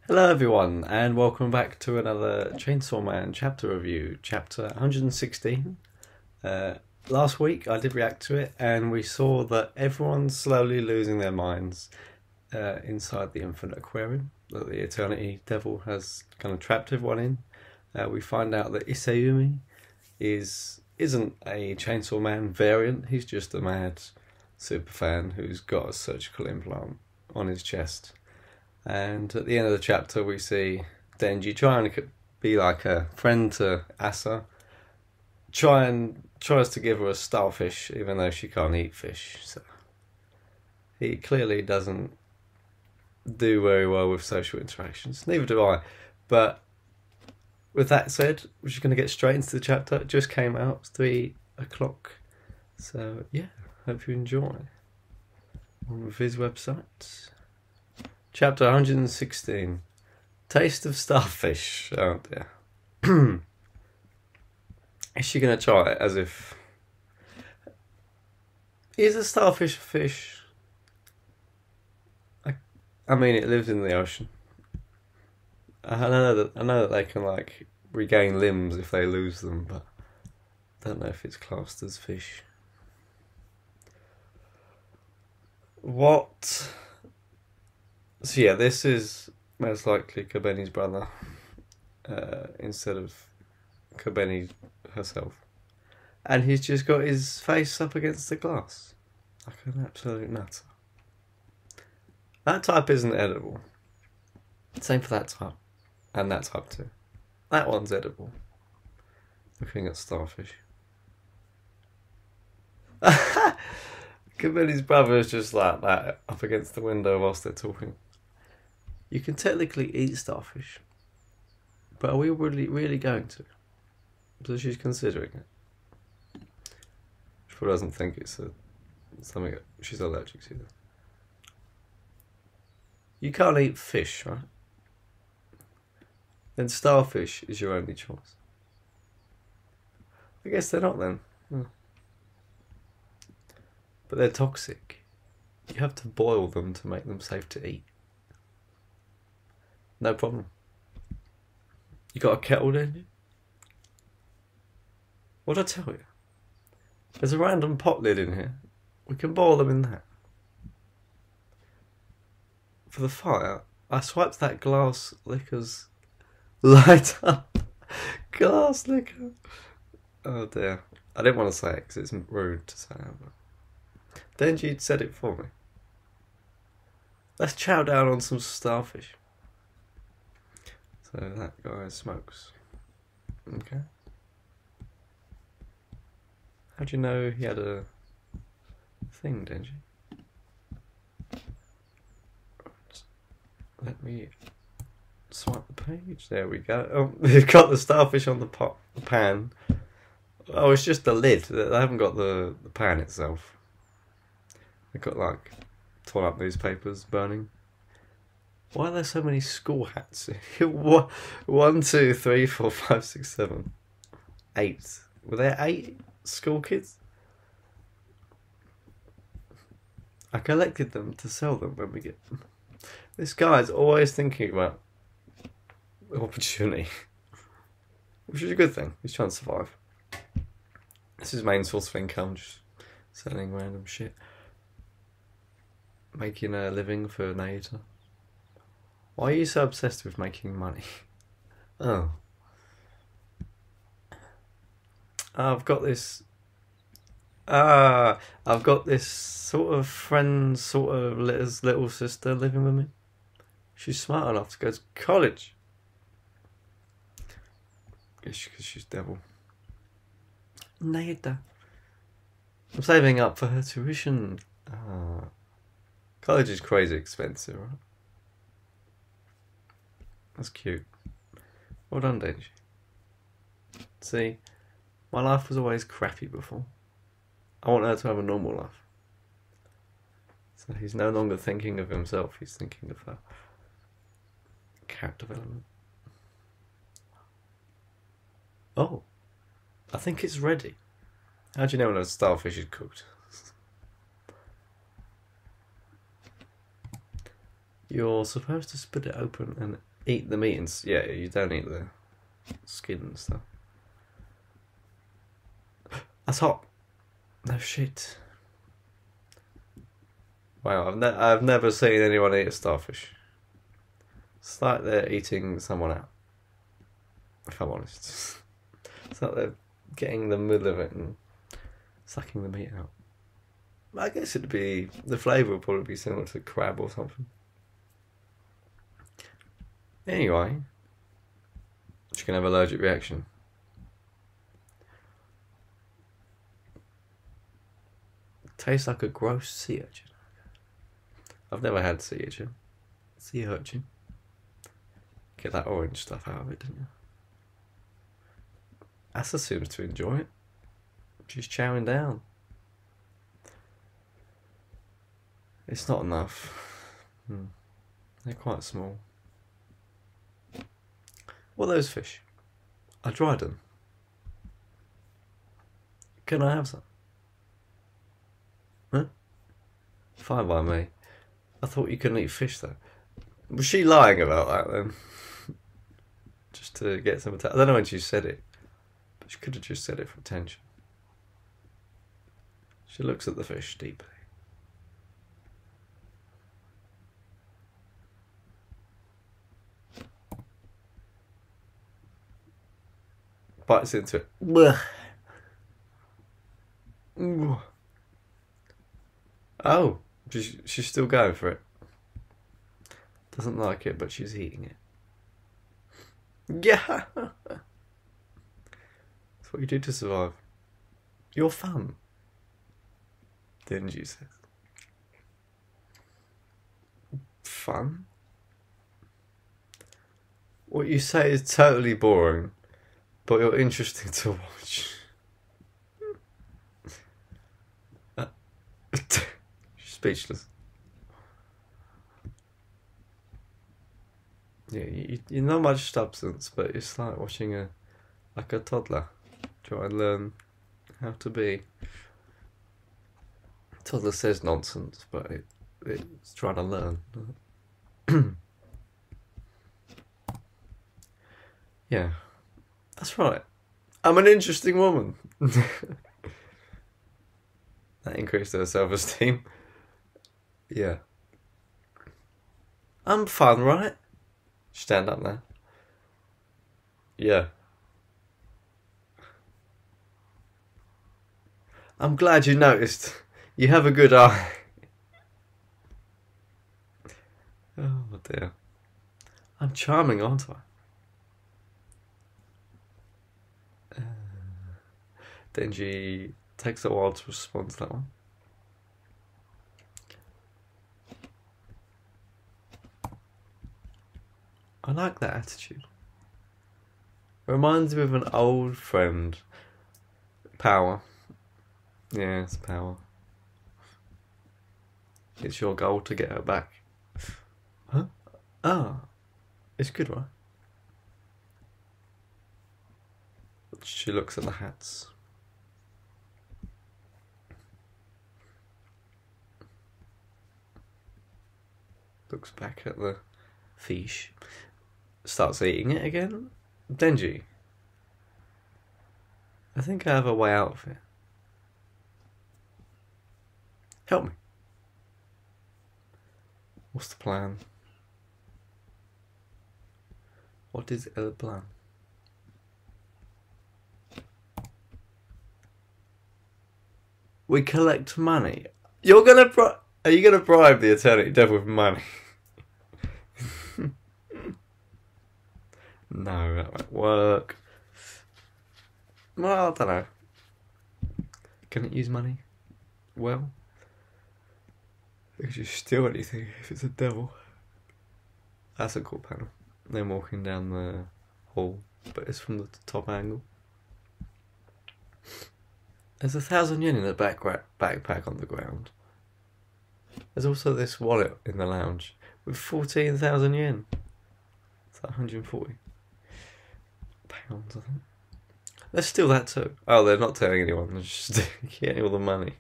Hello everyone, and welcome back to another Chainsaw Man chapter review, chapter 116. Last week I did react to it, and we saw that everyone's slowly losing their minds inside the infinite aquarium that the Eternity Devil has kind of trapped everyone in. We find out that Isayumi isn't a Chainsaw Man variant, he's just a mad superfan who's got a surgical implant on his chest. And at the end of the chapter we see Denji trying to be like a friend to Asa, tries to give her a starfish even though she can't eat fish. So he clearly doesn't do very well with social interactions. Neither do I. But with that said, we're just going to get straight into the chapter. It just came out, it's 3 o'clock. So yeah, hope you enjoy. On his website. Chapter 116. Taste of Starfish. Oh dear. Is she going to try it as if... Is a starfish a fish? I mean, it lives in the ocean. I know that they can like regain limbs if they lose them, but I don't know if it's classed as fish. What... So yeah, this is most likely Kobeni's brother instead of Kobeni herself. And he's just got his face up against the glass. Like an absolute nutter. That type isn't edible. Same for that type. And that type too. That one's edible. Looking at starfish. Kobeni's brother is just like that up against the window whilst they're talking. You can technically eat starfish, but are we really going to? So she's considering it. She probably doesn't think it's something she's allergic to. You can't eat fish, right? Then starfish is your only choice. I guess they're not then. But they're toxic. You have to boil them to make them safe to eat. No problem. You got a kettle, didn't you? What'd I tell you? There's a random pot lid in here. We can boil them in that. For the fire, I swiped that glass liquor's light up. Glass liquor. Oh dear. I didn't want to say it because it's rude to say it. But Denji said it for me. Let's chow down on some starfish. So that guy smokes. Okay. How'd you know he had a thing, Denji? Right. Let me swipe the page. There we go. Oh, they've got the starfish on the pan. Oh, it's just the lid. They haven't got the pan itself. They've got like torn up newspapers burning. Why are there so many school hats? 1, 2, 3, 4, 5, 6, 7, 8. Were there 8 school kids? I collected them to sell them when we get them. This guy's always thinking about opportunity, which is a good thing. He's trying to survive. This is his main source of income, just selling random shit. Making a living for Naita. Why are you so obsessed with making money? Oh. I've got this sort of friend, sort of little sister living with me. She's smart enough to go to college. Guess because she's devil. Naida. I'm saving up for her tuition. College is crazy expensive, right? That's cute. Well done, Denji. See, my life was always crappy before. I want her to have a normal life. So he's no longer thinking of himself, he's thinking of her character development. Oh, I think it's ready. How do you know when a starfish is cooked? You're supposed to split it open and eat the meat and yeah, you don't eat the skin and stuff. That's hot. No shit. Wow, I've never seen anyone eat a starfish. It's like they're eating someone out. If I'm honest, it's like they're getting the middle of it and sucking the meat out. I guess it'd be the flavour would probably be similar to crab or something. Anyway, she can have an allergic reaction. Tastes like a gross sea urchin. I've never had sea urchin. Sea urchin. Get that orange stuff out of it, didn't you? Asa seems to enjoy it. She's chowing down. It's not enough. They're quite small. What are those fish? I dried them. Can I have some? Huh? Fine by me. I thought you couldn't eat fish though. Was she lying about that then? Just to get some attention. I don't know when she said it, but she could have just said it for attention. She looks at the fish deeply. Bites into it. Blech. Oh, she's still going for it. Doesn't like it, but she's eating it. Yeah! That's what you do to survive. You're fun. Denji says. Fun? What you say is totally boring, but you're interesting to watch. Speechless. Yeah, you're not much substance, but it's like watching like a toddler try and learn how to be. Toddler says nonsense, but it's trying to learn. Yeah, that's right. I'm an interesting woman. That increased her self-esteem. Yeah. I'm fun, right? Stand up there. Yeah. I'm glad you noticed. You have a good eye. Oh dear. I'm charming, aren't I? Denji takes a while to respond to that one. I like that attitude. It reminds me of an old friend. Power. Yeah, it's power. It's your goal to get her back. Huh? Ah. It's good, right? She looks at the hats. Looks back at the fish. Starts eating it again. Denji. I think I have a way out of it. Help me. What's the plan? What is the plan? We collect money. Are you gonna bribe the Eternity Devil with money? No, that won't work. Well, I don't know. Can it use money? Well, it could just steal anything if it's a devil. That's a cool panel. They're walking down the hall, but it's from the top angle. There's 1,000 yen in the backpack on the ground. There's also this wallet in the lounge with 14,000 yen. It's like 140 pounds, I think. Let's steal that too. Oh, they're not telling anyone. They're just getting all the money.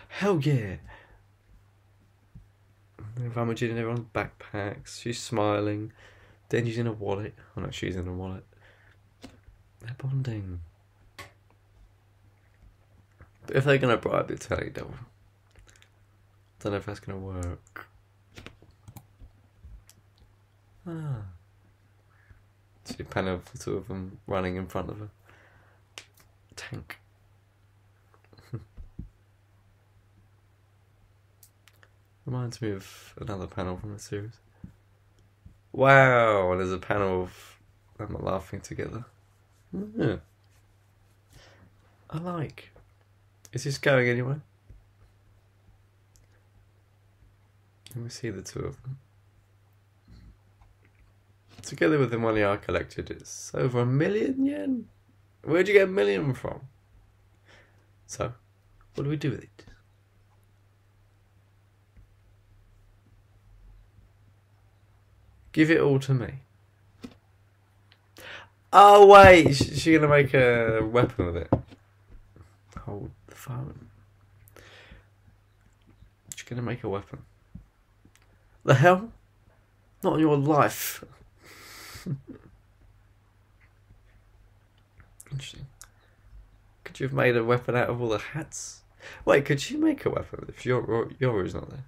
Hell yeah. They're rummaging in everyone's backpacks. She's smiling. Denji's in a wallet. Oh no, she's in a wallet. They're bonding. But if they're going to bribe the Italian devil, I don't know if that's going to work. Ah. See a panel of the two of them running in front of a tank. Reminds me of another panel from the series. Wow, there's a panel of them laughing together. Yeah. I like. Is this going anywhere? Let me see the two of them. Together with the money I collected, it's over 1 million yen. Where'd you get 1 million from? So, what do we do with it? Give it all to me. Oh wait, is she gonna make a weapon with it? Hold the phone. She's gonna make a weapon. The hell? Not in your life. Interesting. Could you have made a weapon out of all the hats? Wait, could she make a weapon if Yoru's not there?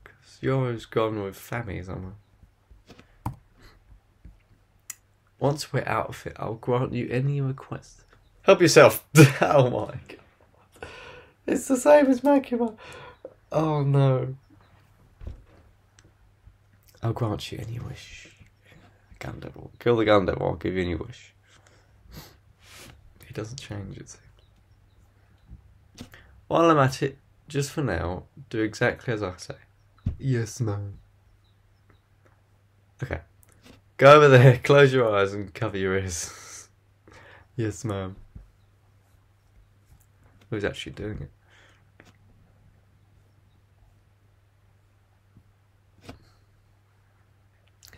Because Yoru's gone with Fami somewhere. Once we're out of it, I'll grant you any request. Help yourself. Oh my god. It's the same as Makima. Oh no. I'll grant you any wish. Gun devil. Kill the gun devil, I'll give you any wish. He doesn't change, it seems. While I'm at it, just for now, do exactly as I say. Yes, ma'am. Okay. Go over there, close your eyes and cover your ears. Yes, ma'am. Who's actually doing it?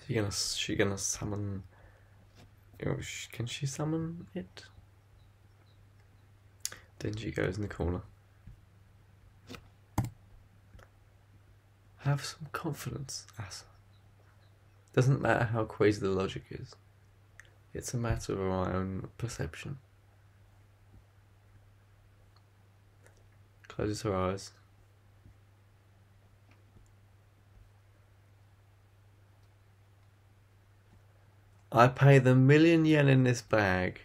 Is she gonna summon... Can she summon it? Denji goes in the corner. Have some confidence, Asa. Doesn't matter how crazy the logic is. It's a matter of my own perception. Closes her eyes. I pay the 1 million yen in this bag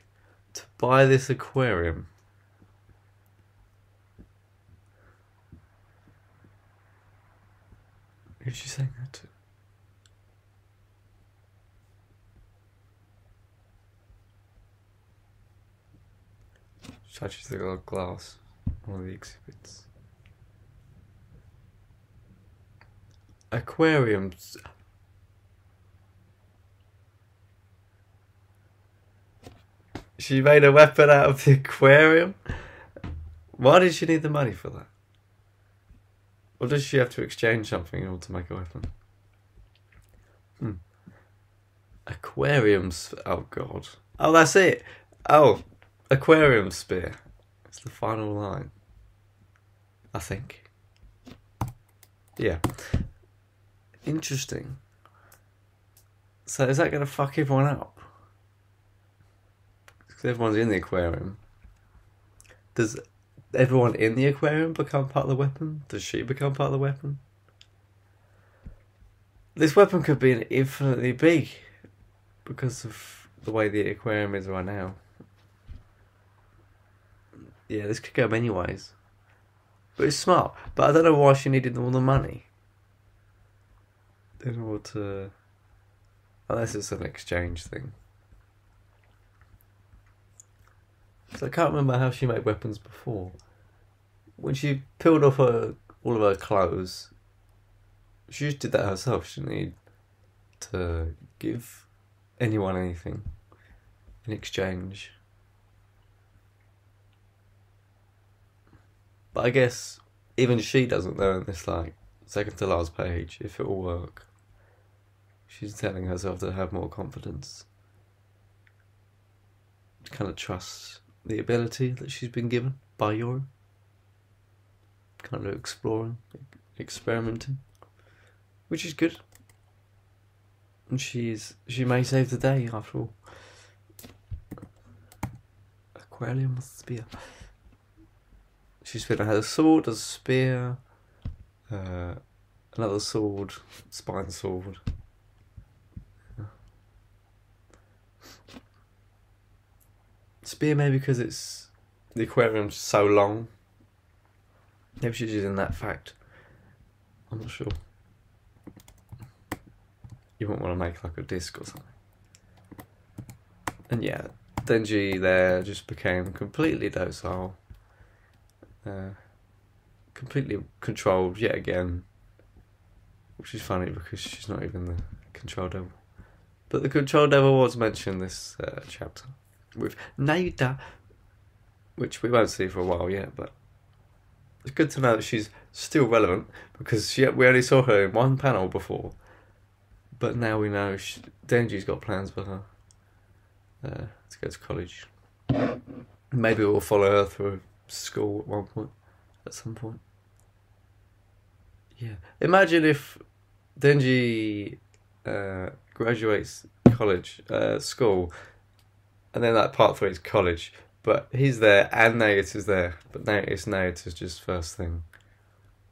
to buy this aquarium. Who's she saying that to? Touches the glass, one of the exhibits. Aquariums. She made a weapon out of the aquarium? Why did she need the money for that? Or does she have to exchange something in order to make a weapon? Aquariums. Oh god. Oh, that's it. Oh. Aquarium spear. It's the final line. I think. Yeah. Interesting. So is that going to fuck everyone up? Because everyone's in the aquarium. Does everyone in the aquarium become part of the weapon? Does she become part of the weapon? This weapon could be infinitely big because of the way the aquarium is right now. Yeah, this could go many ways. But it's smart. But I don't know why she needed all the money. In order to... Unless it's an exchange thing. Because I can't remember how she made weapons before. When she peeled off all of her clothes, she just did that herself. She didn't need to give anyone anything in exchange. But I guess even she doesn't know in this like second to last page if it will work. She's telling herself to have more confidence. To kind of trust the ability that she's been given by Yoru. kind of exploring, experimenting, which is good. And she may save the day after all. Aquarium with spear. She's been had a sword, a spear, another sword, spine sword. Spear maybe because the aquarium's so long. Maybe she's using that fact. I'm not sure. You wouldn't want to make like a disc or something. And yeah, Denji there just became completely docile. Completely controlled yet again. Which is funny because she's not even the control devil. But the control devil was mentioned this chapter. With Naida, which we won't see for a while yet, but it's good to know that she's still relevant because we only saw her in one panel before. But now we know Denji's got plans for her to go to college. Maybe we'll follow her through school at some point. Yeah. Imagine if Denji graduates college, school, and then like part 3 is college, but he's there and Nagata's there, but Nagata's just first thing.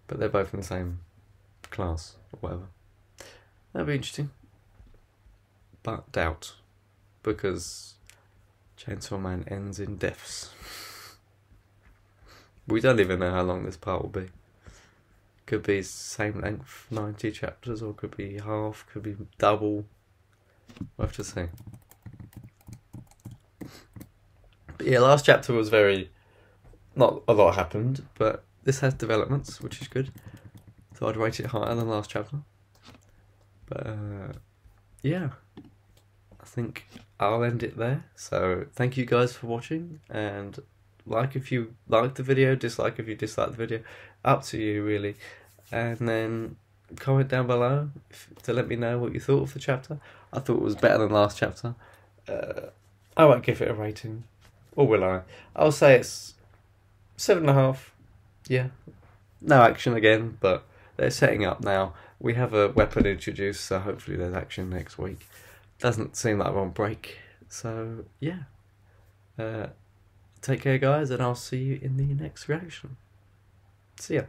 But they're both in the same class or whatever. That'd be interesting. But doubt. Because Chainsaw Man ends in deaths. We don't even know how long this part will be. Could be same length, 90 chapters, or could be half, could be double. We'll have to see. But yeah, last chapter was not a lot happened, but this has developments, which is good. So I'd rate it higher than last chapter. But yeah, I think I'll end it there. So thank you guys for watching, and like if you liked the video, dislike if you disliked the video, up to you really. And then comment down below to let me know what you thought of the chapter. I thought it was better than last chapter. I won't give it a rating, or will I? I'll say it's 7.5. Yeah, no action again, but they're setting up now. We have a weapon introduced, so hopefully there's action next week. Doesn't seem like we're on break, so yeah. Take care guys, and I'll see you in the next reaction. See ya.